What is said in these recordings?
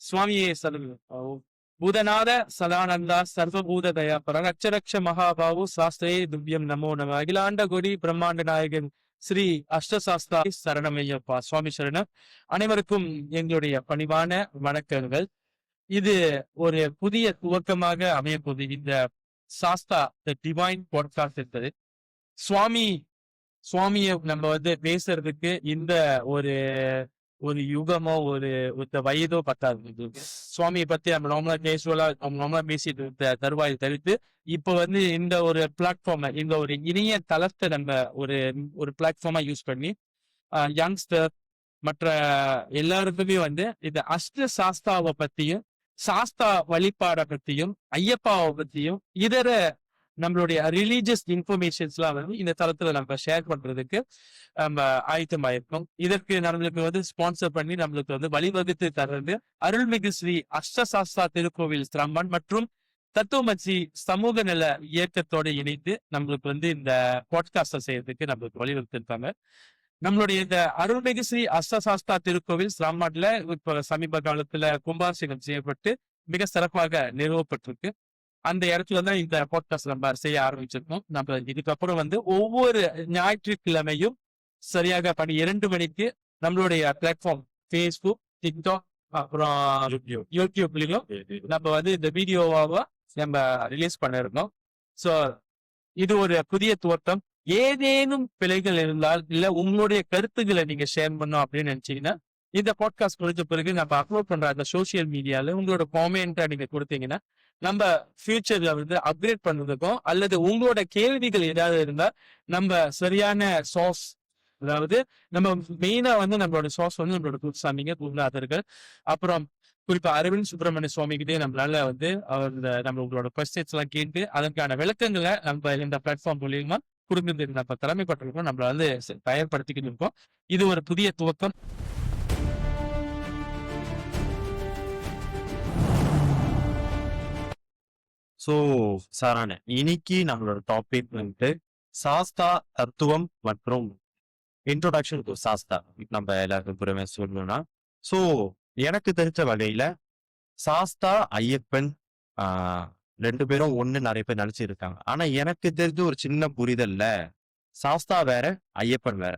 சுவாமியே சரணம். பூதநாத சதானந்தா சர்வபூத தயாபர அச்சரக்ஷ மகாபாவு சாஸ்திரே துவ்யம் நமோ நம. அகிலாண்ட கொடி பிரம்மாண்ட நாயகன் ஸ்ரீ அஷ்டசாஸ்தா சரணமையப்பா. சுவாமி சரணம். அனைவருக்கும் எங்களுடைய பணிவான வணக்கங்கள். இது ஒரு புதிய துவக்கமாக அமையப்போது இந்த சாஸ்தா த டிவைன் பாட்காஸ்ட் என்பது. சுவாமிய நம்ம பேசுறதுக்கு இந்த ஒரு ஒரு யுகமோ ஒரு வயதோ பத்தாது. சுவாமியை பத்தி நம்ம நார்மலா பேசிட்டு இருந்த தருவாயை தவிர்த்து இப்ப இந்த ஒரு பிளாட்ஃபார்மை, இந்த ஒரு இணைய தளத்தை நம்ம ஒரு ஒரு பிளாட்ஃபார்மா யூஸ் பண்ணி யங்ஸ்டர் மற்ற எல்லாருக்குமே இந்த அஷ்ட சாஸ்தாவை பத்தியும் சாஸ்தா வழிபாடை பத்தியும் ஐயப்பாவை பத்தியும் இதர நம்மளுடைய ரிலீஜியஸ் இன்ஃபர்மேஷன்ஸ் எல்லாம் இந்த தளத்துல நம்ம ஷேர் பண்றதுக்கு நம்ம ஆயத்தமாயிருக்கோம். இதற்கு நம்மளுக்கு ஸ்பான்சர் பண்ணி நம்மளுக்கு வழிவகுத்து தர்றது அருள்மிகு ஸ்ரீ அஷ்டசாஸ்தா திருக்கோவில் ஸ்ரம்மன் மற்றும் தத்துவமச்சி சமூக நல இயக்கத்தோட இணைந்து நம்மளுக்கு இந்த பாட்காஸ்ட செய்யறதுக்கு நம்மளுக்கு வழிவகுத்து இருக்காங்க. நம்மளுடைய இந்த அருள்மிகு ஸ்ரீ அஷ்டசாஸ்தா திருக்கோவில் ஸ்ரம்மன்ல இப்ப சமீப காலத்துல கும்பாபிஷேகம் செய்யப்பட்டு மிக சிறப்பாக நிறுவப்பட்டிருக்கு. அந்த இடத்துலதான் இந்த பாட்காஸ்ட் நம்ம செய்ய ஆரம்பிச்சிருக்கோம். நம்ம இதுக்கப்புறம் ஒவ்வொரு ஞாயிற்றுக்கிழமையும் சரியாக 2 மணிக்கு நம்மளுடைய பிளாட்ஃபார்ம் ஃபேஸ்புக், டிக்டாக், அப்புறம் யூடியூப்லயும் நம்ம இந்த வீடியோவாக நம்ம ரிலீஸ் பண்ணிருக்கோம். சோ இது ஒரு புதிய துவக்கம். ஏதேனும் பிழைகள் இருந்தால் இல்ல உங்களுடைய கருத்துக்களை நீங்க ஷேர் பண்ணோம் அப்படின்னு நினைச்சீங்கன்னா இந்த பாட்காஸ்ட் முடிஞ்ச பிறகு நம்ம அப்லோட் பண்ற அந்த சோசியல் மீடியால உங்களோட காமெண்டா நீங்க கொடுத்தீங்கன்னா நம்ம ஃபியூச்சர்ல அப்கிரேட் பண்றதுக்கும் அல்லது உங்களோட கேள்விகள் ஏதாவது இருந்தா நம்ம சரியான சோர்ஸ், அதாவது நம்ம மெயினா நம்மளோட சோர்ஸ் நம்மளோட குருசாமிங்க, குருநாதர்கள், அப்புறம் குறிப்பா அரவிந்த் சுப்பிரமணிய சுவாமி கிட்டே நம்மளால நம்ம உங்களோட கொஸ்டின்ஸ் எல்லாம் கேட்டு அதற்கான விளக்கங்களை நம்ம இந்த பிளாட்ஃபார்ம் மூலியமா குடும்பத்தை நம்ம தலைமைப்பட்டிருக்கோம். நம்மள தயார்படுத்திக்கிட்டு இருக்கோம். இது ஒரு புதிய துவக்கம். ஸோ சாரான இன்னைக்கு நம்மளோட டாபிக் சாஸ்தா தத்துவம் மற்றும் இன்ட்ரோடக்ஷன் டு சாஸ்தா. நம்ம எல்லாருக்கும் புறமே சொல்லணும்னா, ஸோ எனக்கு தெரிஞ்ச வகையில சாஸ்தா ஐயப்பன் 2 பேரும் ஒண்ணு நிறைய பேர் நினைச்சிருக்காங்க. ஆனா எனக்கு தெரிஞ்ச ஒரு சின்ன புரிதல்ல சாஸ்தா வேற, ஐயப்பன் வேற.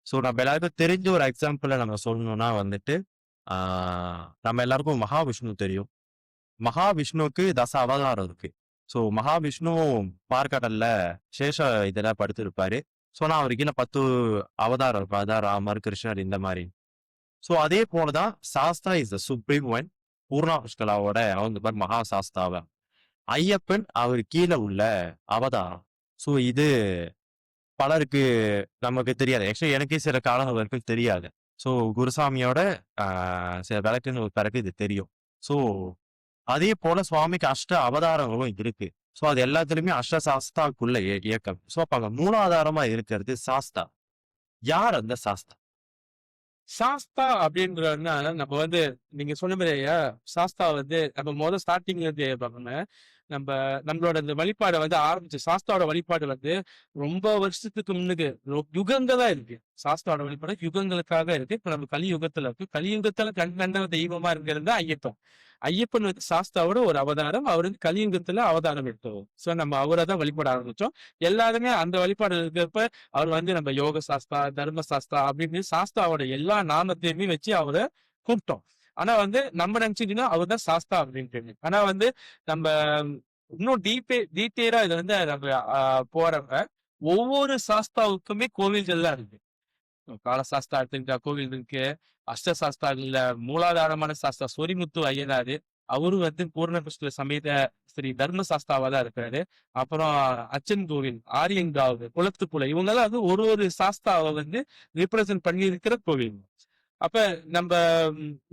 ஸோ நம்ம எல்லாருக்கும் தெரிஞ்ச ஒரு எக்ஸாம்பிள நம்ம சொல்லணும்னா நம்ம எல்லாருக்கும் மகாவிஷ்ணு தெரியும். மகாவிஷ்ணுவுக்கு தச அவதாரம் இருக்கு. ஸோ மகாவிஷ்ணு பார்க்கடல்ல சேஷ இதெல்லாம் படுத்திருப்பாரு. ஸோ நான் அவருக்கு 10 அவதாரம் இருப்பார். அதான் ராமர், கிருஷ்ணர் இந்த மாதிரி. ஸோ அதே போலதான் Sastha is the supreme one. Poorna புஷ்கலாவோட மகா சாஸ்தாவ ஐயப்பன் அவர் கீழே உள்ள அவதாரம். ஸோ இது பலருக்கு நமக்கு தெரியாது. ஆக்சுவலி எனக்கே சில காலம் வரைக்கும் தெரியாது. ஸோ குருசாமியோட சில விளக்குன்னு பிறகு இது தெரியும். ஸோ அதே போல சுவாமிக்கு அஷ்ட அவதாரங்களும் இருக்கு. சோ அது எல்லாத்துலயுமே அஷ்ட சாஸ்தாக்குள்ள இயக்கம். சோ அப்ப அங்க மூலாதாரமா இருக்கிறது சாஸ்தா. யார் அந்த சாஸ்தா? சாஸ்தா அப்படின்றதுனா நம்ம நீங்க சொன்ன மாதிரியா சாஸ்தா நம்ம ஸ்டார்டிங்ல இருந்து பார்க்கணும். நம்மளோட இந்த வழிபாடை ஆரம்பிச்சு சாஸ்தாவோட வழிபாடு ரொம்ப வருஷத்துக்கு முன்னுக்கு யுகங்களா இருக்கு. சாஸ்தாவோட வழிபாடு யுகங்களுக்காக இருக்கு. இப்ப நம்ம கலியுகத்துல இருக்கு. கலியுகத்துல கண்ட தெய்வமா இருக்கிறது ஐயப்பன். ஐயப்பன் சாஸ்தாவோட ஒரு அவதாரம். அவர் கலியுகத்துல அவதாரம் எடுத்தோம். சோ நம்ம அவரை தான் வழிபாட ஆரம்பிச்சோம். எல்லாருமே அந்த வழிபாடு இருக்கிறப்ப அவர் நம்ம யோக சாஸ்தா, தர்ம சாஸ்தா அப்படின்னு சாஸ்தாவோட எல்லா நாமத்தையுமே வச்சு அவரை கூப்பிட்டோம். ஆனா நம்ம நினைச்சிட்டோம்னா அவர் தான் சாஸ்தா அப்படின்ட்டு. ஆனா நம்ம இன்னும் டீட்டெயிலா இது நம்ம போறப்ப ஒவ்வொரு சாஸ்தாவுக்குமே கோவில்கள்லாம் இருக்கு. கால சாஸ்தா எடுத்துக்கிட்டா கோவில் இருக்கு. அஷ்ட சாஸ்தாக்கள்ல மூலாதாரமான சாஸ்தா சொரிமுத்து ஐயனாரு, அவரும் பூர்ணகிருஷ்ண சமேத ஸ்ரீ தர்ம சாஸ்தாவா தான் இருக்காரு. அப்புறம் அச்சன் கோவில், ஆரியங்காவு, குளத்துப்புல இவங்கெல்லாம் ஒரு சாஸ்தாவை ரிப்ரசன்ட் பண்ணி இருக்கிற கோவில். அப்ப நம்ம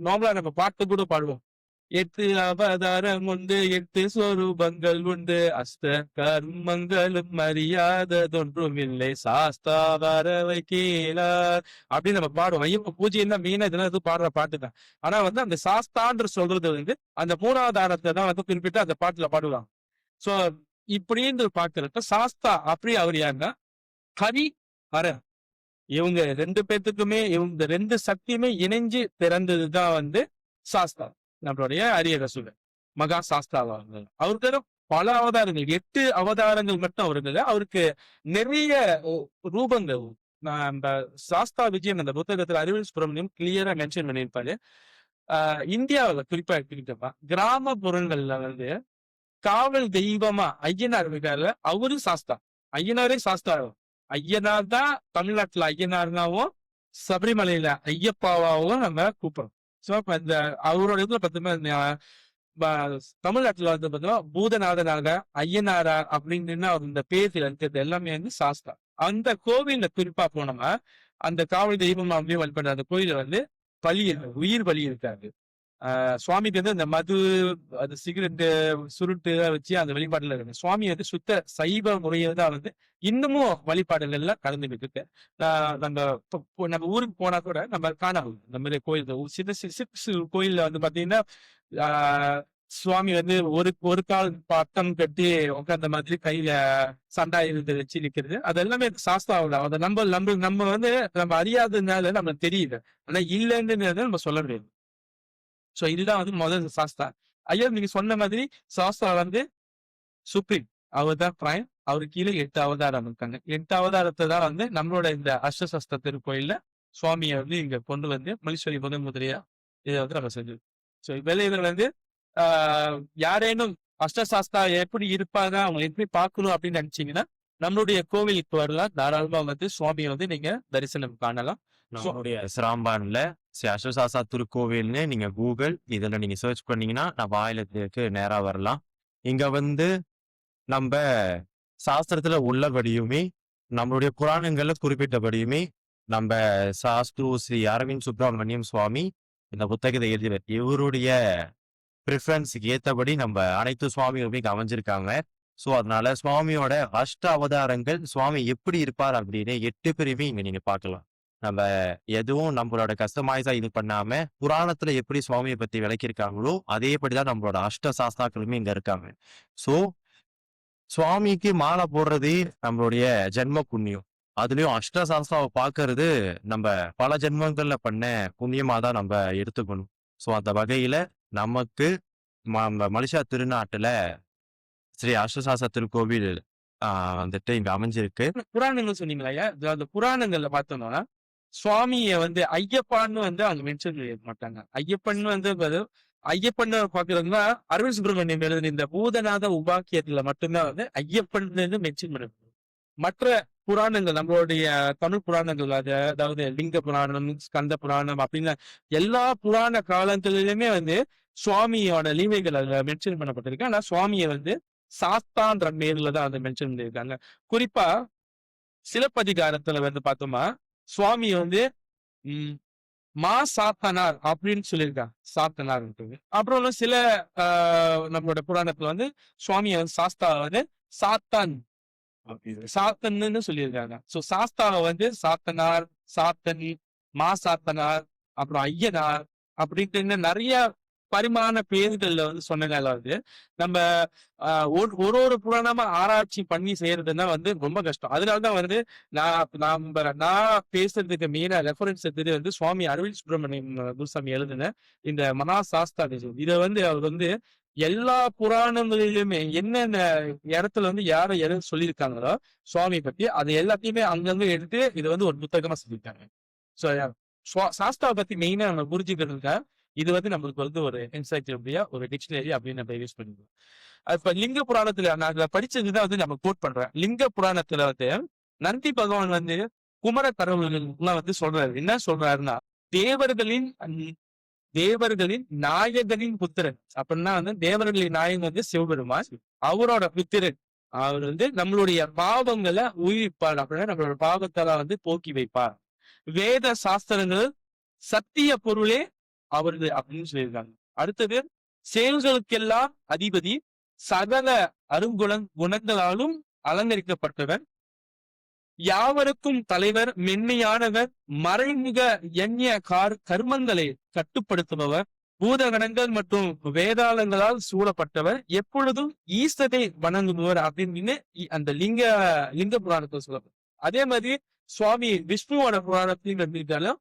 நார்மலா நம்ம பாட்டு கூட பாடுவோம். 8 அவதாரம் உண்டு, 8 ஸ்வரூபங்கள் உண்டு, அஷ்ட கர்மங்களும் அறியாததொன்றும் இல்லை, சாஸ்தா வரவை கேளார் அப்படின்னு நம்ம பாடுவோம். ஐயப்ப பூஜை தான் மெயினா இதெல்லாம் பாடுற பாட்டு தான். ஆனா அந்த சாஸ்தான்ற சொல்றது அந்த மூலாதாரத்தை தான் குறிப்பிட்டு அந்த பாட்டுல பாடுவாங்க. சோ இப்படின்னு பாக்குறப்ப சாஸ்தா அப்படி அவர் யாருன்னா ஹரி ஹரன். இவங்க 2 பேத்துக்குமே இந்த 2 சக்தியுமே இணைஞ்சு பிறந்ததுதான் சாஸ்தா. நம்மளுடைய அரியர சூழல் மகா சாஸ்தாவா இருந்தார். அவருக்கு பல அவதாரங்கள், 8 அவதாரங்கள் மட்டும் அவருக்கு இல்ல. அவருக்கு நிறைய ரூபங்கள். நான் அந்த சாஸ்தா விஜயம் அந்த புத்தகத்துல அறிவியல் சுப்பிரமணியம் கிளியரா மென்ஷன் பண்ணியிருப்பாரு. இந்தியாவுல குறிப்பா எடுத்துக்கிட்டப்ப கிராமப்புறங்கள்ல வந்து காவல் தெய்வமா ஐயனார் இருக்காரு. அவரும் சாஸ்தா. ஐயனாரே சாஸ்தா. ஐயனார் தான் தமிழ்நாட்டுல ஐயனார்னாவும் சபரிமலையில ஐயப்பாவாவும் நம்ம கூப்பிடுறோம். சோ இப்ப இந்த அவரோட இதுல பார்த்தீங்கன்னா தமிழ்நாட்டுல வந்து பார்த்தீங்கன்னா பூதநாதனாக ஐயனாரா அப்படின்னு அவர் இந்த பேர் இருக்கிறது எல்லாமே வந்து சாஸ்தா. அந்த கோவில்ல குறிப்பா போனோமா அந்த காவல் தெய்வம் அப்படியே வழிபடுற அந்த கோயில வந்து பலி உயிர் பலி இருக்காது. சுவாமிக்கு வந்து இந்த மது, அது சிகரெட்டு, சுருட்டு வச்சு அந்த வழிபாடுல இருக்கு. சுவாமி வந்து சுத்த சைவ முறையை தான் வந்து இன்னமும் வழிபாடுகள்ல கலந்துகிட்டு இருக்கு. நம்ம ஊருக்கு போனா கூட நம்ம காணலாம் இந்த மாதிரி கோயில். சிறு கோயில்ல வந்து பாத்தீங்கன்னா சுவாமி வந்து ஒரு கால் பட்டம் கட்டி உட்கார்ந்த மாதிரி கையில சண்டாயிரத்தை வச்சு நிக்கிறது. அது எல்லாமே சாஸ்தாவோட அதை நம்ம வந்து நம்ம அறியாததுனால நம்மளுக்கு தெரியுது. ஆனா இல்லைன்னு நம்ம சொல்ல முடியாது. சோ இதுதான் வந்து முதல் சாஸ்தா. ஐயா நீங்க சொன்ன மாதிரி சாஸ்தா வந்து சுப்ரீம். அவர் தான் பிரைம். அவருக்கு கீழே 8 அவதாரம் இருக்காங்க. 8 அவதாரத்தை தான் வந்து நம்மளோட இந்த அஷ்டசஸ்த திருக்கோயில்ல சுவாமியை வந்து இங்க கொண்டு வந்து மல்லீஸ்வரி முதன் முதிரையா இதை வந்து நம்ம செஞ்சோம். சோ இதுல வந்து யாரேனும் அஷ்டசாஸ்தா எப்படி இருப்பாங்க, அவங்க எப்படி பார்க்கணும் அப்படின்னு நினைச்சீங்கன்னா நம்மளுடைய கோவிலுக்கு வரலாம். தாராளமா வந்து சுவாமியை வந்து நீங்க தரிசனம் காணலாம். நம்மளுடைய சிராம்பான்ல ஸ்ரீ அஷ்டசாஸ்தா திருக்கோவில்னு நீங்க கூகுள் இதுல நீங்க சர்ச் பண்ணீங்கன்னா நம்ம ஆயிலத்துக்கு நேரா வரலாம். இங்க வந்து நம்ம சாஸ்திரத்துல உள்ளபடியுமே நம்மளுடைய புராணங்கள்ல குறிப்பிட்டபடியுமே நம்ம சாஸ்திரு ஸ்ரீ அரவிந்த் சுப்பிரமணியம் சுவாமி இந்த புத்தகத்தை எழுதினர். இவருடைய ப்ரிஃபரன்ஸுக்கு ஏற்றபடி நம்ம அனைத்து சுவாமிகளுமே இங்க அமைஞ்சிருக்காங்க. ஸோ அதனால சுவாமியோட அஷ்ட அவதாரங்கள் சுவாமி எப்படி இருப்பார் அப்படின்னு 8 பேருமே இங்க நீங்க பார்க்கலாம். நம்ம எதுவும் நம்மளோட கஸ்டமைஸா இது பண்ணாம புராணத்துல எப்படி சுவாமியை பத்தி விளக்கியிருக்காங்களோ அதேபடிதான் நம்மளோட அஷ்ட சாஸ்தாக்களுமே இங்க இருக்காங்க. ஸோ சுவாமிக்கு மாலை போடுறது நம்மளுடைய ஜென்ம புண்ணியம். அதுலயும் அஷ்ட சாஸ்தாவை பார்க்கறது நம்ம பல ஜென்மங்கள்ல பண்ண புண்ணியமா தான் நம்ம எடுத்துக்கணும். ஸோ அந்த வகையில நமக்கு மலேசியா திருநாட்டுல ஸ்ரீ அஷ்டசாஸ்திர திருக்கோவில் வந்துட்டு இங்க அமைஞ்சிருக்கு. புராணங்கள் சொன்னீங்களா? அந்த புராணங்கள்ல பார்த்தோம்னா சுவாமிய வந்து ஐயப்பான்னு வந்து அவங்க மென்ஷன் செய்ய மாட்டாங்க. ஐயப்பன் வந்து ஐயப்பன் பாக்குறதுன்னா அரவிந்த் சுப்பிரமணியம் எழுதின இந்த பூதநாத உபாக்கியத்துல மட்டும்தான் வந்து ஐயப்பன் மென்ஷன் பண்ண. மற்ற புராணங்கள் நம்மளுடைய தமிழ் புராணங்கள் அதாவது லிங்க புராணம், ஸ்கந்த புராணம் அப்படின்னு எல்லா புராண காலங்களிலுமே வந்து சுவாமியோட லீலைகள் அதுல மென்ஷன் பண்ணப்பட்டிருக்கு. ஆனா சுவாமியை வந்து சாஸ்தான்ற பேர்ல தான் வந்து மென்ஷன் பண்ணியிருக்காங்க. குறிப்பா சிலப்பதிகாரத்துல வந்து பார்த்தோமா சுவாமி வந்து மா சாத்தனார் அப்படின்னு சொல்லியிருக்காங்க. சாத்தனார். அப்புறம் சில நம்மளோட புராணத்துல வந்து சுவாமியை வந்து சாஸ்தா வந்து சாத்தான் சாத்தன்னு சொல்லியிருக்காங்க. சோ சாஸ்தாவை வந்து சாத்தனார், சாத்தன், மா சாத்தனார், அப்புறம் ஐயனார் அப்படின்ட்டு நிறைய பரிமாண பேர்கள்ல வந்து சொன்னதால வந்து நம்ம ஒரு புராணமா ஆராய்ச்சி பண்ணி செய்யறதுன்னா வந்து ரொம்ப கஷ்டம். அதனாலதான் வந்து நான் பேசுறதுக்கு மெயினா ரெஃபரன்ஸ் எடுத்தது வந்து சுவாமி அரவிந்த் சுப்பிரமணியம் குருசாமி எழுதின இந்த மகா சாஸ்தா விஜயம். இதை வந்து அவர் வந்து எல்லா புராணங்களிலுமே என்னென்ன இடத்துல வந்து யாரை சொல்லியிருக்காங்களோ சுவாமி பத்தி அது எல்லாத்தையுமே அங்கங்க எடுத்து இதை வந்து ஒரு புத்தகமா சொல்லியிருக்காங்க. ஸோ சாஸ்தாவை பத்தி மெயினா நம்ம புரிஞ்சுக்கிறதுக்கா இது வந்து நம்மளுக்கு வந்து ஒரு என்சைக்ளோபீடியா, ஒரு டிக்ஷனரி அப்படின்னு நம்ம யூஸ் பண்ணிக்கலாம். இப்ப லிங்க புராணத்துல நான் படிச்சதுதான் வந்து நம்ம கோட் பண்றேன். லிங்க புராணத்துல வந்து நந்தி பகவான் வந்து குமர கடவுள்கள் வந்து சொல்றாரு. என்ன சொல்றாருன்னா தேவர்களின் நாயகனின் புத்திரன் அப்படின்னா வந்து தேவர்களின் நாயகன் வந்து சிவபெருமான், அவரோட புத்திரன். அவர் வந்து நம்மளுடைய பாவங்களை உயிர்ப்பார் அப்படின்னா நம்மளோட பாவத்தெல்லாம் வந்து போக்கி வைப்பார். வேத சாஸ்திரங்கள் சத்திய பொருளே அவரது அப்படின்னு சொல்லியிருக்காங்க. அடுத்தது செயல்களுக்கெல்லாம் அதிபதி, சகல குணங்களாலும் அலங்கரிக்கப்பட்டவர், யாவருக்கும் தலைவர், மென்மையானவர், மறைமுக எண்ணிய கர்மங்களை கட்டுப்படுத்துபவர், பூதகணங்கள் மற்றும் வேதாளங்களால் சூழப்பட்டவர், எப்பொழுதும் ஈஸ்வரை வணங்குபவர் அப்படின்னு அந்த லிங்க புராணத்தை சொல்லப்படும். அதே மாதிரி சுவாமி விஷ்ணுவோட புராணத்தையும் எடுத்துக்கிட்டாலும்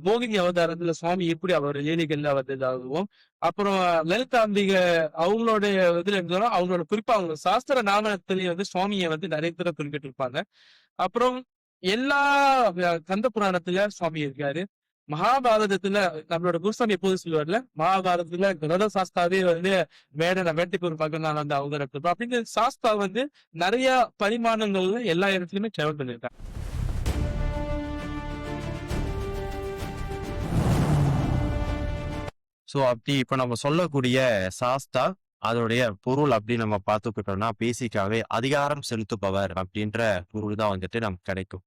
மோகினி அவதாரத்துல சுவாமி எப்படி அவர் லீலைகள்ல வந்ததாகவும், அப்புறம் லலிதாம்பிகை அவங்களுடைய இதுல இருந்தாலும் அவங்களோட குறிப்பா அவங்க சாஸ்திர நாமத்திலேயே வந்து சுவாமியை வந்து நிறைய தடவை குறிப்பிட்டிருப்பாங்க. அப்புறம் எல்லா கந்த புராணத்துல சுவாமி இருக்காரு. மகாபாரதத்துல நம்மளோட குருசாமி எப்போது சொல்லுவார்ல, மகாபாரதத்துல கருட சாஸ்தாவே வந்து வேட்டைக்கு ஒரு பக்கம் நான் வந்து அவங்க அப்படின்னு சாஸ்தா வந்து நிறைய பரிமாணங்கள்ல எல்லா இடத்துலயுமே டிராவல் பண்ணிருக்காங்க. ஸோ அப்படி இப்ப நம்ம சொல்லக்கூடிய சாஸ்தா அதோடைய பொருள் அப்படி நம்ம பார்த்துக்கிட்டோம்னா பேசிக்காவே அதிகாரம் செலுத்துபவர் அப்படின்ற பொருள் தான் வந்துட்டு நமக்கு கிடைக்கும்.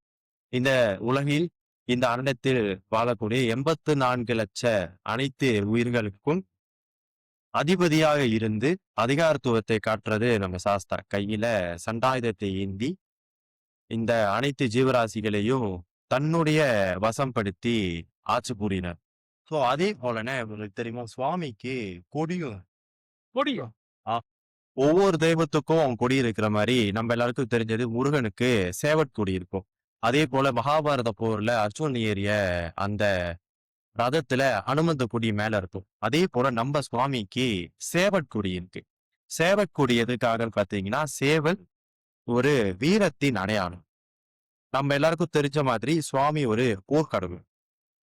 இந்த உலகில் இந்த அண்டத்தில் வாழக்கூடிய 84 லட்ச அனைத்து உயிர்களுக்கும் அதிபதியாக இருந்து அதிகாரத்துவத்தை காட்டுறது நம்ம சாஸ்தா. கையில சண்டாயுதத்தை ஏந்தி இந்த அனைத்து ஜீவராசிகளையும் தன்னுடைய வசப்படுத்தி ஆட்சி புரியினார். ஸோ அதே போலனே உங்களுக்கு தெரியுமா, சுவாமிக்கு கொடியும் முடியும். ஒவ்வொரு தெய்வத்துக்கும் கொடி இருக்கிற மாதிரி நம்ம எல்லாருக்கும் தெரிஞ்சது முருகனுக்கு சேவற்கொடி இருக்கும். அதே போல மகாபாரத போர்ல அர்ஜுன் ஏறிய அந்த ரதத்துல அனுமந்த கொடி மேல இருக்கும். அதே போல நம்ம சுவாமிக்கு சேவற்கொடி இருக்கு. சேவற்கொடி எதுக்காக பாத்தீங்கன்னா, சேவல் ஒரு வீரத்தின் அடையாளம். நம்ம எல்லாருக்கும் தெரிஞ்ச மாதிரி சுவாமி ஒரு போர்க்கடவுள்.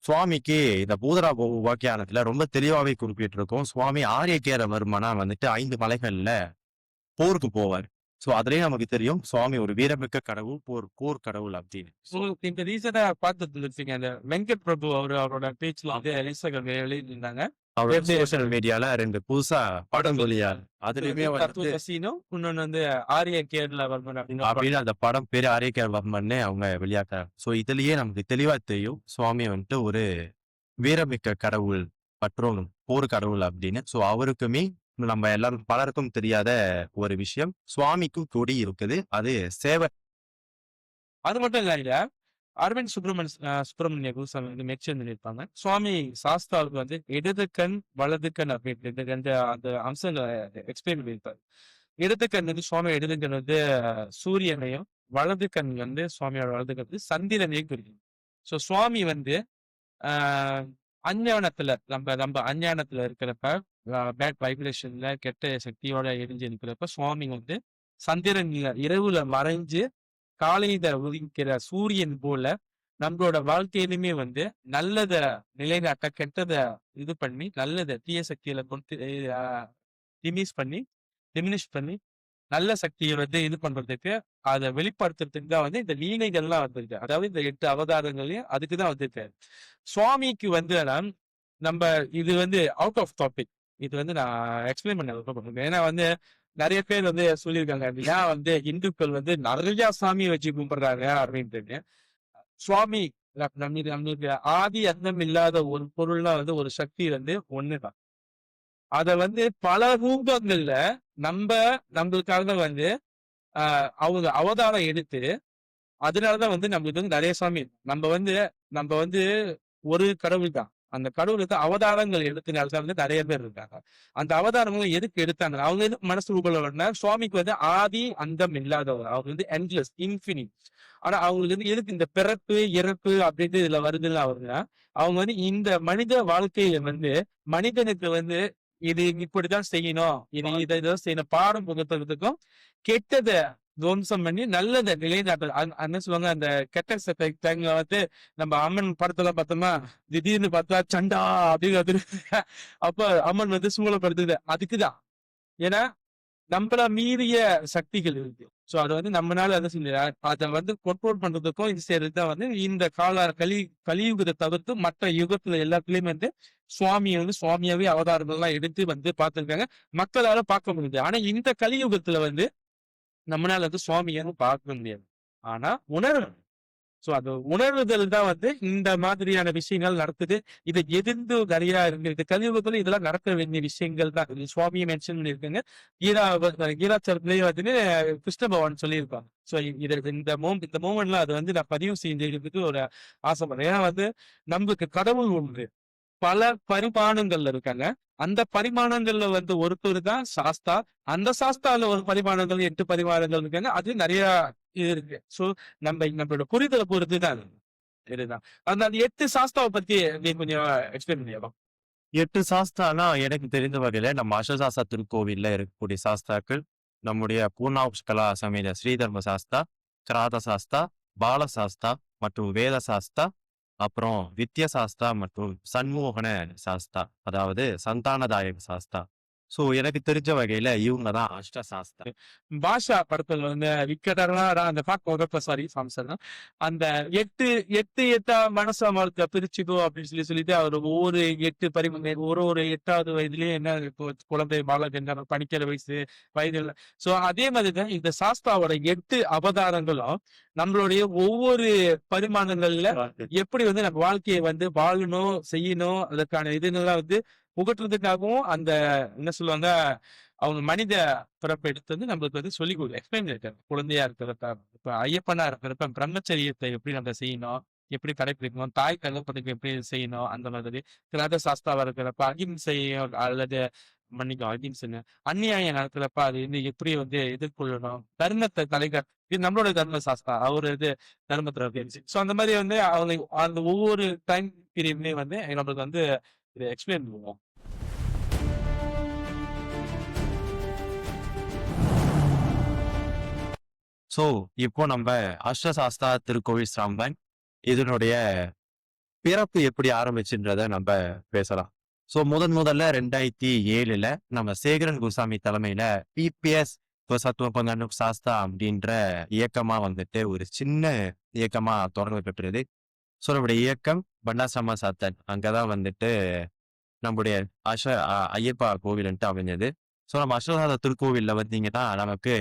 சுவாமிக்கு இந்த பூதராப உபாக்கியானத்துல ரொம்ப தெளிவாவே குறிப்பிட்டிருக்கும். சுவாமி ஆரியகேரவர்மனா வந்துட்டு 5 மலைகள்ல போருக்கு போவார். சோ அதுலயே நமக்கு தெரியும் சுவாமி ஒரு வீரமிக்க கடவுள், போர் கடவுள் அப்படின்னு. உங்களுக்கு இந்த ரீசனா பார்த்துட்டு இருப்பீங்க, அந்த வெங்கட் பிரபு அவரோட பேச்சுல வந்து இன்ஸ்டாகிராம் எழுதியிருந்தாங்க. அவர் சோசியல் மீடியால 2 புதுசா படம் வெளியார். அதுலயுமே வந்து சசினும் இன்னொன்னு வந்து ஆரிய கேரளா வர்மன் அப்படின்னு அந்த படம் பேரு ஆரியகேரவர்மன்னு அவங்க வெளியாக்குறாங்க. சோ இதுலயே நமக்கு தெளிவா தெரியும் சுவாமி வந்துட்டு ஒரு வீரமிக்க கடவுள் மற்றும் போர் கடவுள் அப்படின்னு. சோ அவருக்குமே நம்ம எல்லாரும் பலருக்கும் தெரியாத ஒரு விஷயம், சுவாமிக்கும் கொடி இருக்குது. அது சேவை. அது மட்டும் இல்ல, அரவிந்த் சுப்பிரமணிய குருசாமி வந்து மென்ஷன் பண்ணியிருப்பாங்க. சுவாமி சாஸ்தாவுக்கு வந்து இடது கண் வலது கண் அப்படின்ட்டு ரெண்டு அந்த அம்சங்களை எக்ஸ்பிளைன் பண்ணியிருப்பாரு. இடது கண் வந்து சுவாமி இடது கண் வந்து சூரியனையும், வலது கண் வந்து சுவாமியோட வலது கண் வந்து சந்திரனையும் குறிக்கும். ஸோ சுவாமி வந்து ஆஹ் அஞ்ஞானத்துல நம்ம அஞ்ஞானத்துல இருக்கிறப்ப, பேட் வைப்ரேஷன்ல கெட்ட சக்தியோட எரிஞ்சு இருக்கிறப்ப சுவாமி வந்து சந்திரன் இரவுல மறைஞ்சு காலையில உதிக்கிற சூரியன் போல நம்மளோட வாழ்க்கையிலுமே வந்து நல்லத நிலைநாட்ட, கெட்டத இது பண்ணி, நல்லத தீய சக்தியில கொண்டு டிமினிஷ் பண்ணி நல்ல சக்தியை வந்து இது பண்றதுக்கு, அதை வெளிப்படுத்துறதுக்கு தான் வந்து இந்த லீலைகள்லாம் வந்திருக்கு. அதாவது இந்த 8 அவதாரங்களையும் அதுக்குதான் வந்திருக்கு. சுவாமிக்கு வந்து நம்ம இது வந்து அவுட் ஆஃப் டாபிக். இது வந்து நான் எக்ஸ்பிளைன் பண்ண விருப்பப்படுறேன். ஏன்னா வந்து நிறைய பேர் வந்து சொல்லியிருக்காங்க, ஏன் வந்து இந்துக்கள் வந்து நிறைய சாமியை வச்சு கும்பிடுறாங்க அப்படின்ட்டு. சுவாமி நம்மளுக்கு ஆதி அந்தம் இல்லாத ஒரு பொருள்னா வந்து ஒரு சக்தி வந்து ஒண்ணுதான். அத வந்து பல ரூபங்கள்ல நம்மளுக்காக வந்து அவங்க அவதாரம் எடுத்து, அதனாலதான் வந்து நம்மளுக்கு வந்து நிறைய சாமி. நம்ம வந்து ஒரு கடவுள் தான். அந்த கடவுளுக்கு அவதாரங்கள் எடுத்தனால வந்து நிறைய பேர் இருக்காங்க. அந்த அவதாரங்கள் எதுக்கு எடுத்தாங்க? அவங்க எதுக்கு மனசு ரூபம்னா, சுவாமிக்கு வந்து ஆதி அந்தம் இல்லாதவர். அவங்க வந்து எண்ட்லெஸ், இன்ஃபினிட். ஆனா அவங்களுக்கு வந்து எதுக்கு இந்த பிறப்பு இறப்பு அப்படின்ட்டு இதுல வருதுன்னு அவருங்க, அவங்க வந்து இந்த மனித வாழ்க்கையில வந்து மனிதனுக்கு வந்து இது இப்படிதான் செய்யணும், இதை செய்யணும் பாடம் புகுத்துறதுக்கும், கெட்டதை துவம்சம் பண்ணி நல்லதை நிலைநாட்டு. என்ன சொல்லுவாங்க, அந்த கெட்ட சக்தி வந்து நம்ம அம்மன் படத்தெல்லாம் பார்த்தோம்னா திடீர்னு பார்த்தா சண்டா அப்படின்னு அப்ப அம்மன் வந்து சூழப்படுத்துது. அதுக்குதான். ஏன்னா நம்மள மீறிய சக்திகள் இருக்கு. சோ அதை வந்து நம்மளால அதை செஞ்ச அதை வந்து கண்ட்ரோல் பண்றதுக்கும் இது செய்யறதுதான் வந்து இந்த கலியுகத்தை தவிர்த்து மற்ற யுகத்துல எல்லாத்துலயுமே வந்து சுவாமியை வந்து சுவாமியாவே அவதாரங்கள்லாம் எடுத்து வந்து பார்த்திருக்காங்க. மக்களால பார்க்க முடியுது. ஆனா இந்த கலியுகத்துல வந்து நம்மளால வந்து சுவாமியான்னு பார்க்க முடியாது. ஆனா உணரணும். சோ அது உணர்வுதல் தான் வந்து இந்த மாதிரியான விஷயங்கள் நடக்குது. இதை எதிர்ந்து நிறைய இருக்கு. கலியுகத்துல இதெல்லாம் நடக்க வேண்டிய விஷயங்கள் தான். சுவாமியை மென்ஷன் பண்ணியிருக்காங்க. கீதாச்சரத்திலேயே வந்து கிருஷ்ண பகவான் சொல்லியிருப்பாங்க. சோ இந்த மூமெண்ட்லாம் அது வந்து நான் பதிவு செஞ்சதுக்கு ஒரு ஆசைப்படுறேன். ஏன்னா வந்து நம்மளுக்கு கடவுள் ஒன்று பல பரிமாணங்கள்ல இருக்காங்க. அந்த பரிமாணங்கள்ல வந்து ஒருத்தர் தான் சாஸ்தா. அந்த சாஸ்தால ஒரு பரிமாணங்கள் 8 பரிமாணங்கள் இருக்காங்க. அது நிறைய இது இருக்கு. சோ நம்மளோட புரிதலை பொறுத்து தான் இதுதான். அந்த 8 சாஸ்தாவை பத்தி நீ கொஞ்சம் எக்ஸ்பிளைன் பண்ணியாப்பா? 8 சாஸ்தானா எனக்கு தெரிந்த வகையில நம்ம அஷ்டசாஸ்தா திருக்கோவில்ல இருக்கக்கூடிய சாஸ்தாக்கள், நம்முடைய பூர்ணாவஷ்கலா சமேத ஸ்ரீதர்ம சாஸ்தா, கிராத சாஸ்தா, பால சாஸ்தா மற்றும் வேத சாஸ்தா, அப்புறம் வித்ய சாஸ்தா மற்றும் சண்மோகன சாஸ்தா, அதாவது சந்தானதாயக சாஸ்தா. ஸோ எனக்கு தெரிஞ்ச வகையில இவங்க தான் அஷ்ட சாஸ்தா. பாஷா படத்துல வந்து விக்கெட்டர்லாம் அந்த பாக்க சாரி சாம்சன் அந்த 8 மனச வாழ்க்கை பிரிச்சுக்கோ அப்படின்னு சொல்லிட்டு அவர் ஒவ்வொரு 8 ஒரு 8வது வயதுலயே என்ன இப்போ குழந்தை பாலகங்கார படிக்கிற வயது இல்லை. சோ அதே மாதிரிதான் இந்த சாஸ்தாவோட 8 அவதாரங்களும் நம்மளுடைய ஒவ்வொரு பரிமாணங்கள்ல எப்படி வந்து நம்ம வாழ்க்கையை வந்து வாழணும் செய்யணும் அதற்கான இதுங்கெல்லாம் வந்து புகட்டுறதுக்காகவும் அந்த என்ன சொல்லுவாங்க அவங்க மனித பிறப்பு எடுத்து நம்மளுக்கு வந்து சொல்லி கொடுக்க எக்ஸ்பிளைன் இருக்காரு. குழந்தையா இருக்கிறப்ப இப்ப ஐயப்பனா இருக்கிறப்ப பிரம்மச்சரியத்தை எப்படி நம்ம செய்யணும், எப்படி கடைபிடிக்கணும், தாய் தகப்பனுக்கு எப்படி செய்யணும், அந்த மாதிரி கிராத சாஸ்தாவா இருக்கிறப்ப அகிம்சையும் அல்லது மன்னிக்கும் அகிம்சைன்னு அந்நியாயம் நடக்கிறப்ப அது வந்து எப்படி வந்து எதிர்கொள்ளணும், தர்மத்தை தலைவர் இது நம்மளோட தர்ம சாஸ்தா அவர் இது தர்மத்துல சோ அந்த மாதிரி வந்து அவங்க அந்த ஒவ்வொரு டைம் பீரியட்லயும் வந்து நம்மளுக்கு வந்து இதை எக்ஸ்பிளைன் பண்ணுவோம். ஸோ இப்போ நம்ம அஷ்டசாஸ்தா திருக்கோவில் ஸ்ரம்பன் இதனுடைய பிறப்பு எப்படி ஆரம்பிச்சுன்றத நம்ம பேசலாம். ஸோ முதல்ல 2007 நம்ம சேகரன் குருசாமி தலைமையில பிபிஎஸ் சத்துவ சாஸ்தா அப்படின்ற இயக்கமா வந்துட்டு ஒரு சின்ன இயக்கமா தொடர்பு பெற்றது. ஸோ நம்முடைய இயக்கம் பண்டாசமா சாத்தன் அங்கதான் வந்துட்டு நம்முடைய ஐயப்பா கோவில்ன்ட்டு அமைஞ்சது. ஸோ நம்ம அஷ்டசாஸ்தா திருக்கோவில்ல வந்தீங்கன்னா நமக்கு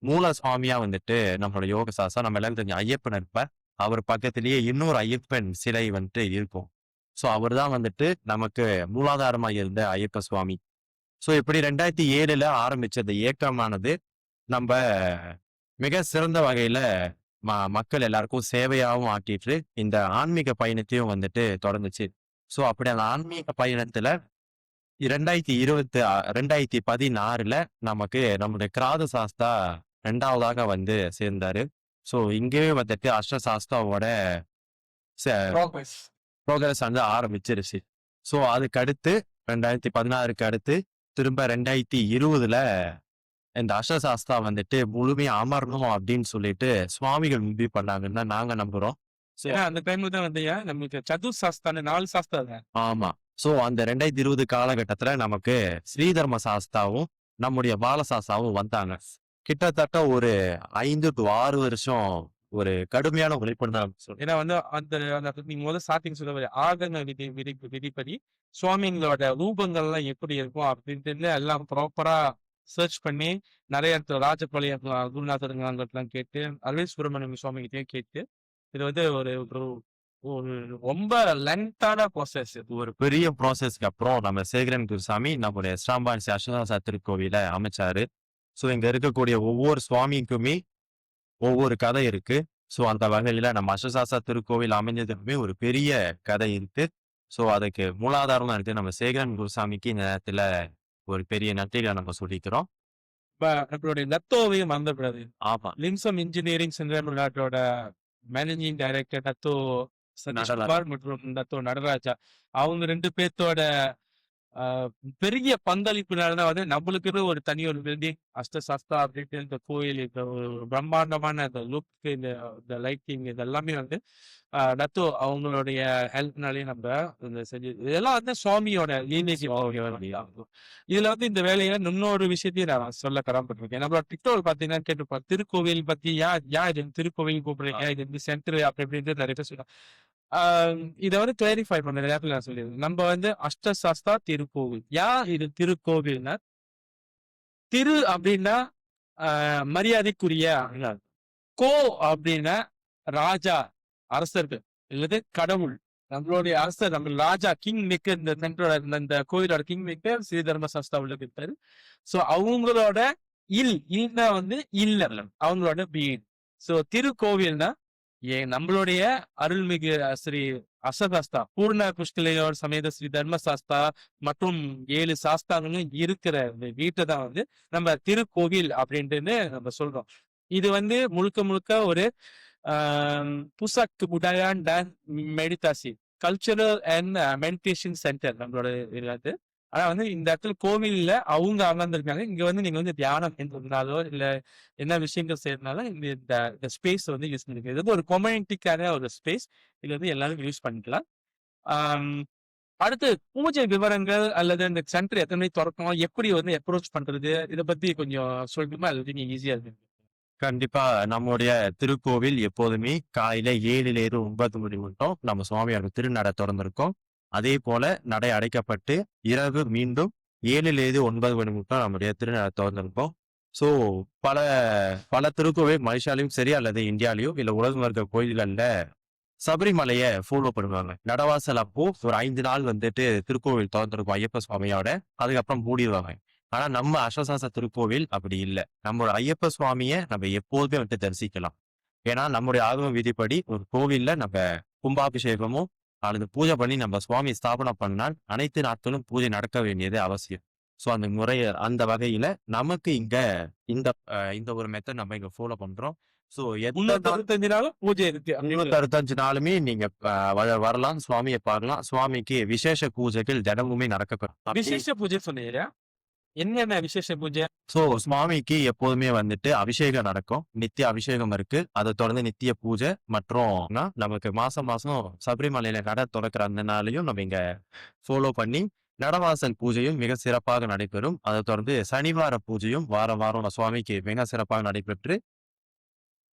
மூல சுவாமியா வந்துட்டு நம்மளோட யோக சாஸ்தா நம்ம எல்லாரும் தெரிஞ்ச ஐயப்பன் இருப்பார். அவர் பக்கத்திலேயே இன்னொரு ஐயப்பன் சிலை வந்துட்டு இருக்கும். ஸோ அவர் தான் வந்துட்டு நமக்கு மூலாதாரமா இருந்த ஐயப்ப சுவாமி. ஸோ இப்படி 2007 ஆரம்பிச்ச இந்த இயக்கமானது நம்ம மிக சிறந்த வகையில மக்கள் எல்லாருக்கும் சேவையாகவும் ஆக்கிட்டு இந்த ஆன்மீக பயணத்தையும் வந்துட்டு தொடர்ந்துச்சு. ஸோ அப்படி அந்த ஆன்மீக பயணத்துல 2016 நமக்கு நம்முடைய கிராத சாஸ்தா 2வதாக வந்து சேர்ந்தாரு. ஸோ இங்கேயே வந்துட்டு அஷ்டசாஸ்தாவோட ப்ரோக்ரஸ் வந்து ஆரம்பிச்சிருச்சு. ஸோ அதுக்கு அடுத்து 2016க்கு அடுத்து திரும்ப 2020 இந்த அஷ்டசாஸ்தா வந்துட்டு முழுமையா அமரணும் அப்படின்னு சொல்லிட்டு சுவாமிகள் முடிவு பண்ணாங்கன்னு தான் நாங்க நம்புறோம். அந்த டைம்ல தான் வந்து நமக்கு சதுர் சாஸ்தான 4 சாஸ்தா தான். ஆமா. ஸோ அந்த 2020 காலகட்டத்துல நமக்கு ஸ்ரீதர்ம சாஸ்தாவும் நம்முடைய பாலசாஸ்தாவும் வந்தாங்க. கிட்டத்தட்ட ஒரு 5 to 6 வருஷம் ஒரு கடுமையான உழைப்பு தான். ஏன்னா வந்து அந்த நீங்க முதல்ல ஸ்டார்டிங் சொல்ல ஆகம விதிப்படி சுவாமிங்களோட ரூபங்கள்லாம் எப்படி இருக்கும் அப்படின்ட்டு எல்லாம் ப்ராப்பரா சர்ச் பண்ணி நிறைய ராஜபாளையம் குருநாதர்லாம் கேட்டு அரவிந்த் சுப்பிரமணியம் சுவாமி கிட்டே கேட்டு இது வந்து ஒரு ரொம்ப லென்த்தான ப்ராசஸ். ஒரு பெரிய ப்ராசஸ்க்கு அப்புறம் நம்ம சேகரன் குருசாமி நம்முடைய ஸ்ரம்பான்சி அஷ்டசாஸ்தா திருக்கோவில அமைச்சாரு. ஸோ இங்க இருக்கக்கூடிய ஒவ்வொரு சுவாமிக்குமே ஒவ்வொரு கதை இருக்கு. ஸோ அந்த வகையில நம்ம அஷ்டசாஸ்தா திருக்கோவில் அமைஞ்சதுக்குமே ஒரு பெரிய கதை இருக்கு. ஸோ அதுக்கு மூலாதாரமா இருக்கு. நம்ம சேகரன் குருசாமிக்கு இந்த நேரத்துல ஒரு பெரிய நன்றிகளை நம்ம சொல்லிக்கிறோம். நம்மளுடைய நத்தோவையும் மறந்துவிடாது. ஆமா. லிம்சம் இன்ஜினியரிங் சென்டரோட மேனேஜிங் டைரக்டர் நத்தோ சதீஷ்குமார் மற்றும் நத்தோ நடராஜா அவங்க 2 பேர்த்தோட பெரிய பங்களிப்புனாலதான் வந்து நம்மளுக்குன்னு ஒரு தனி ஒரு பில்டிங் அஷ்டசாஸ்தா அப்படின்ட்டு இந்த கோயில் இந்த ஒரு பிரம்மாண்டமான அந்த லுக் இந்த லைட்டிங் இதெல்லாமே வந்து நத்தோ அவங்களுடைய ஹெல்ப்னாலேயே நம்ம இந்த செஞ்சு இதெல்லாம் வந்து சுவாமியோட லீனேஜ். இதுல வந்து இந்த வேலையை இன்னொரு விஷயத்தையும் நான் சொல்ல கடமைப்பட்டிருக்கேன். நம்மளோட டிக்டாக் பாத்தீங்கன்னா கேட்டுப்போம் திருக்கோவில் பத்தி இது திருக்கோவில் கூப்பிடுறீங்க இது வந்து சென்டர் அப்படி இப்படின்ட்டு நிறைய பேர் சொல்லுவாங்க. இதை வந்து கிளாரிஃபை பண்ண நேரத்தில் நான் சொல்லிடுறேன். நம்ம வந்து அஷ்டசாஸ்தா திருக்கோவில் இது திருக்கோவில்னா திரு அப்படின்னா மரியாதைக்குரிய அப்படின்னா கோ அப்படின்னா ராஜா அரசர்கள் இல்லது கடவுள் நம்மளுடைய அரசர் நம்ம ராஜா கிங் மேக்கர் இந்த சென்டரோட இந்த கோயிலோட கிங் மேக்கர் ஸ்ரீதர்ம சாஸ்தா உள்ள இருப்பாரு. சோ அவங்களோட இல்னா வந்து இல்ல அவங்களோட பீட். சோ திருக்கோவில்னா நம்மளுடைய அருள்மிகு ஸ்ரீ அஷ்டசாஸ்தா பூர்ண புஷ்கலையோட சமேத ஸ்ரீ தர்மசாஸ்தா மற்றும் 7 சாஸ்தாங்களும் இருக்கிற இந்த வீட்டை தான் வந்து நம்ம திருக்கோவில் அப்படின்ட்டு நம்ம சொல்றோம். இது வந்து முழுக்க ஒரு Pusat Kebudayaan dan Meditasi cultural and meditation centre நம்மளோட இது. ஆனா வந்து இந்த இடத்துல கோவில்ல அவங்க அமர்ந்திருக்காங்க. இங்க வந்து நீங்க வந்து தியானம் இருந்தாலோ இல்ல என்ன விஷயங்கள் செய்யறதுனால இந்த ஸ்பேஸ் வந்து யூஸ் பண்ணிக்கலாம். இது வந்து ஒரு கொம்யூனிட்டிக்கான ஒரு ஸ்பேஸ். இது வந்து எல்லாரும் யூஸ் பண்ணிக்கலாம். ஆம், அடுத்து பூஜை விவரங்கள் அல்லது இந்த சென்டர் எத்தனை மணிக்கு திறக்கும், எப்படி வந்து அப்ரோச் பண்றது, இதை பத்தி கொஞ்சம் சொல்லணுமா? அது வந்து நீங்க ஈஸியா இருக்கு. கண்டிப்பா நம்முடைய திருக்கோவில் எப்போதுமே காலையில 7லேருந்து 9 மணி மட்டும் நம்ம சுவாமியோட திருநடை திறந்திருக்கும். அதே போல நடை அடைக்கப்பட்டு இரவு மீண்டும் 7லேருந்து 9 மணி மட்டும் நம்முடைய திருநடை திறந்திருக்கும். ஸோ பல பல திருக்கோவில் மலேசியாலையும் சரி அல்லது இந்தியாலையும் இல்ல உலகம் இருக்க கோயில்கள்ல சபரிமலையை ஃபாலோ பண்ணுவாங்க. நடவாசல் அப்போ ஒரு 5 நாள் வந்துட்டு திருக்கோவில் திறந்திருக்கும் ஐயப்ப சுவாமியோட. அதுக்கப்புறம் மூடிடுவாங்க. ஆனா நம்ம அஷ்டசாச திருக்கோவில் அப்படி இல்ல. நம்மளோட ஐயப்ப சுவாமிய நம்ம எப்போதுமே வந்துட்டு தரிசிக்கலாம். ஏன்னா நம்முடைய ஆகம விதிப்படி ஒரு கோவில்ல நம்ம கும்பாபிஷேகமும் அல்லது பூஜை பண்ணி நம்ம சுவாமி ஸ்தாபனம் பண்ணால் அனைத்து நாட்களும் பூஜை நடக்க வேண்டியது அவசியம். ஸோ அந்த முறைய அந்த வகையில நமக்கு இங்க இந்த ஒரு மெத்தட் நம்ம இங்க ஃபாலோ பண்றோம். ஸோ எந்த 365 நாளும் பூஜை இருக்கு. 365 நாளுமே நீங்க வரலாம், சுவாமியை பார்க்கலாம். சுவாமிக்கு விசேஷ பூஜைகள் தினமுமே நடக்கப்படும். விசேஷ பூஜை சொன்னீங்க, என்னென்ன விசேஷ பூஜை? ஸோ சுவாமிக்கு எப்போதுமே வந்துட்டு அபிஷேகம் நடக்கும். நித்திய அபிஷேகம் இருக்கு. அதை தொடர்ந்து நித்திய பூஜை மற்றும் நமக்கு மாசம் மாசம் சபரிமலையில நடை திறக்கிற அந்த நாளையும் நம்ம இங்க ஃபாலோ பண்ணி நடவாசல் பூஜையும் மிக சிறப்பாக நடைபெறும். அதை தொடர்ந்து சனிவார பூஜையும் வாரம் வாரம் சுவாமிக்கு மிக சிறப்பாக நடைபெற்று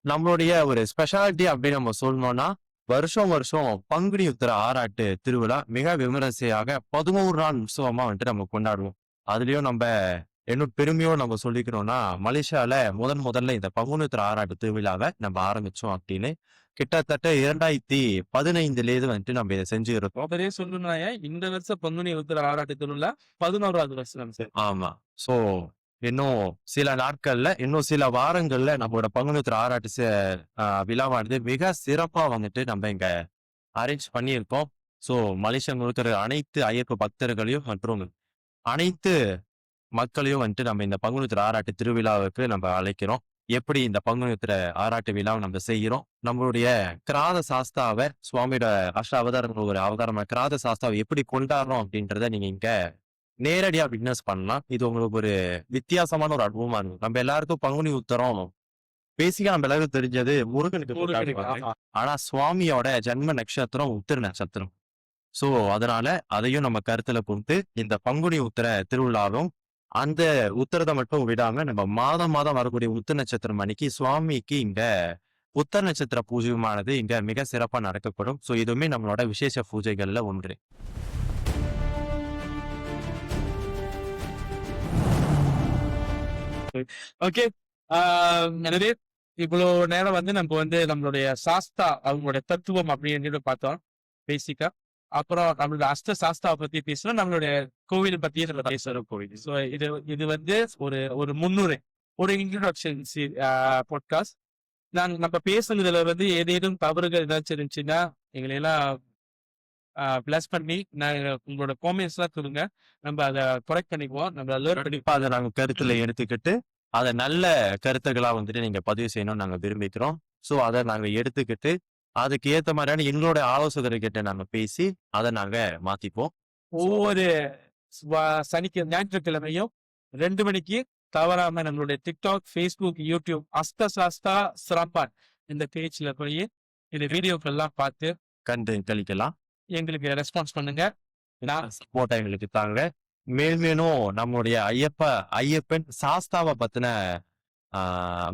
நம்மளுடைய ஒரு ஸ்பெஷாலிட்டி அப்படின்னு நம்ம சொல்லணும்னா வருஷம் வருஷம் பங்குனி உத்திர ஆராட்டு திருவிழா மிக விமரிசையாக 11 நாள் உற்சவமா வந்துட்டு நம்ம கொண்டாடுவோம். அதுலயும் நம்ம இன்னும் பெருமையோடு நம்ம சொல்லிக்கிறோம்னா மலேசியால முதல்ல இந்த பங்குனி உத்திர ஆராட்டு திருவிழாவை நம்ம ஆரம்பிச்சோம் அப்படின்னு கிட்டத்தட்ட 2015 வந்துட்டு நம்ம இதை செஞ்சு இருக்கோம். அப்படியே சொல்லணும்னா இந்த வருஷம் பங்குனி உத்திர ஆராட்டு திருவிழா 11வது வருஷம். ஆமா. சோ இன்னும் சில நாட்கள்ல இன்னும் சில வாரங்கள்ல நம்மளோட பங்குனி உத்திர ஆராட்டு விழாவானது மிக சிறப்பா வந்துட்டு நம்ம இங்க அரேஞ்ச் பண்ணியிருக்கோம். ஸோ மலேசியா முழுக்கிற அனைத்து ஐயப்ப பக்தர்களையும் மற்றும் அனைத்து மக்களையும் வந்துட்டு நம்ம இந்த பங்குனி உத்திர ஆராட்டு திருவிழாவுக்கு நம்ம அழைக்கிறோம். எப்படி இந்த பங்குனி உத்திர ஆராட்டு விழாவை நம்ம செய்கிறோம், நம்மளுடைய கிராத சாஸ்தாவை சுவாமியோட அஷ்ட அவதாரங்கள் ஒரு அவதாரமான கிராத சாஸ்தாவை எப்படி கொண்டாடுறோம் அப்படின்றத நீங்க இங்க நேரடியா விட்னஸ் பண்ணலாம். இது உங்களுக்கு ஒரு வித்தியாசமான ஒரு அனுபவமா இருக்கும். நம்ம எல்லாருக்கும் பங்குனி உத்தரம் பேசிக்கா நம்ம எல்லாருக்கும் தெரிஞ்சது முருகனுக்கு. ஆனா சுவாமியோட ஜென்ம நட்சத்திரம் உத்திர நட்சத்திரம். சோ அதனால அதையும் நம்ம கருத்துல கொண்டு இந்த பங்குனி உத்திர திருவிழாவும் அந்த உத்தரத்தை மட்டும் விடாம நம்ம மாதம் வரக்கூடிய உத்திர நட்சத்திரம் அன்னைக்கு சுவாமிக்கு இங்க உத்தர நட்சத்திர பூஜையுமானது இங்க மிக சிறப்பா நடக்கப்படும். சோ இதுவுமே நம்மளோட விசேஷ பூஜைகள்ல ஒன்று. ஓகே, எனவே இவ்வளவு நேரம் வந்து நம்ம வந்து நம்மளுடைய சாஸ்தா அவங்களுடைய தத்துவம் அப்படின்னு பார்த்தோம் பேசிக்கா. அப்புறம் நம்மளோட அஷ்ட சாஸ்தாவை பத்தி பேசணும், நம்மளுடைய கோவில் பத்தியே நம்ம பேசுறோம். கோவில் ஸோ இது வந்து ஒரு முன்னுரை, ஒரு இன்ட்ரோடக்ஷன் பாட்காஸ்ட். நம்ம பேசுனதுல வந்து ஏதேனும் தவறுகள் ஏதாச்சும் இருந்துச்சுன்னா எங்களை எல்லாம் பிளஸ் பண்ணி உங்களோட காமெண்ட்ஸ் எல்லாம் கொடுங்க, நம்ம அதை கரெக்ட் பண்ணிக்குவோம். நம்ம கண்டிப்பா அதை நாங்க கருத்துல எடுத்துக்கிட்டு அதை நல்ல கருத்துக்களா வந்துட்டு நீங்க பதிவு செய்யணும்னு நாங்க விரும்பிக்கிறோம். ஸோ அதை நாங்க எடுத்துக்கிட்டு அதுக்கு ஏத்த மாதிரியான எங்களோட ஆலோசகர்கிட்ட நாங்க பேசி அதை நாங்க மாத்திப்போம். ஒவ்வொரு ஞாயிற்றுக்கிழமையும் 2 மணிக்கு தவறாம நம்மளுடைய டிக்டாக், ஃபேஸ்புக், யூடியூப் அஷ்ட சாஸ்தா சிரம்பான் இந்த பேஜ்ல போய் இந்த வீடியோக்கள் எல்லாம் பார்த்து கண்டு கழிக்கலாம். எங்களுக்கு ரெஸ்பான்ஸ் பண்ணுங்க. சப்போர்ட்டா எங்களுக்கு தாங்க. மேலும் நம்முடைய ஐயப்பன் சாஸ்தாவை பத்தின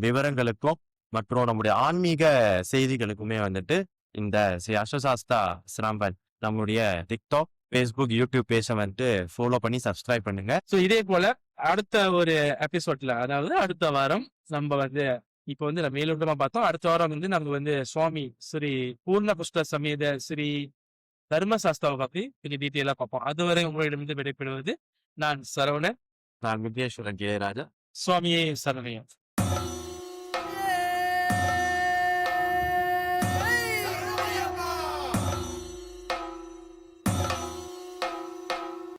விவரங்களுக்கும் மற்றும் நம்முடைய ஆன்மீக செய்திகளுக்குமே வந்துட்டு இந்த ஸ்ரீ அஷ்டசாஸ்தா சிரம்பன் நம்முடைய டிக்டாக், ஃபேஸ்புக், யூடியூப் பேஜை வந்துட்டு ஃபாலோ பண்ணி சப்ஸ்கிரைப் பண்ணுங்க. ஸோ இதே போல அடுத்த ஒரு எபிசோட்ல, அதாவது அடுத்த வாரம் நம்ம வந்து இப்போ வந்து நம்ம மேலோட்டமா பார்த்தோம். அடுத்த வாரம் வந்து நம்ம வந்து சுவாமி ஸ்ரீ பூர்ண புஷ்ட சமேத ஸ்ரீ தர்மசாஸ்தாவை பத்தி கொஞ்சம் டீட்டெயிலா பார்ப்போம். அதுவரை உங்களிடமிருந்து விடைபெறுவது நான் சரவணன். நான் வித்யேஸ்வரன் கேராஜா. சுவாமியே சரவணையன்.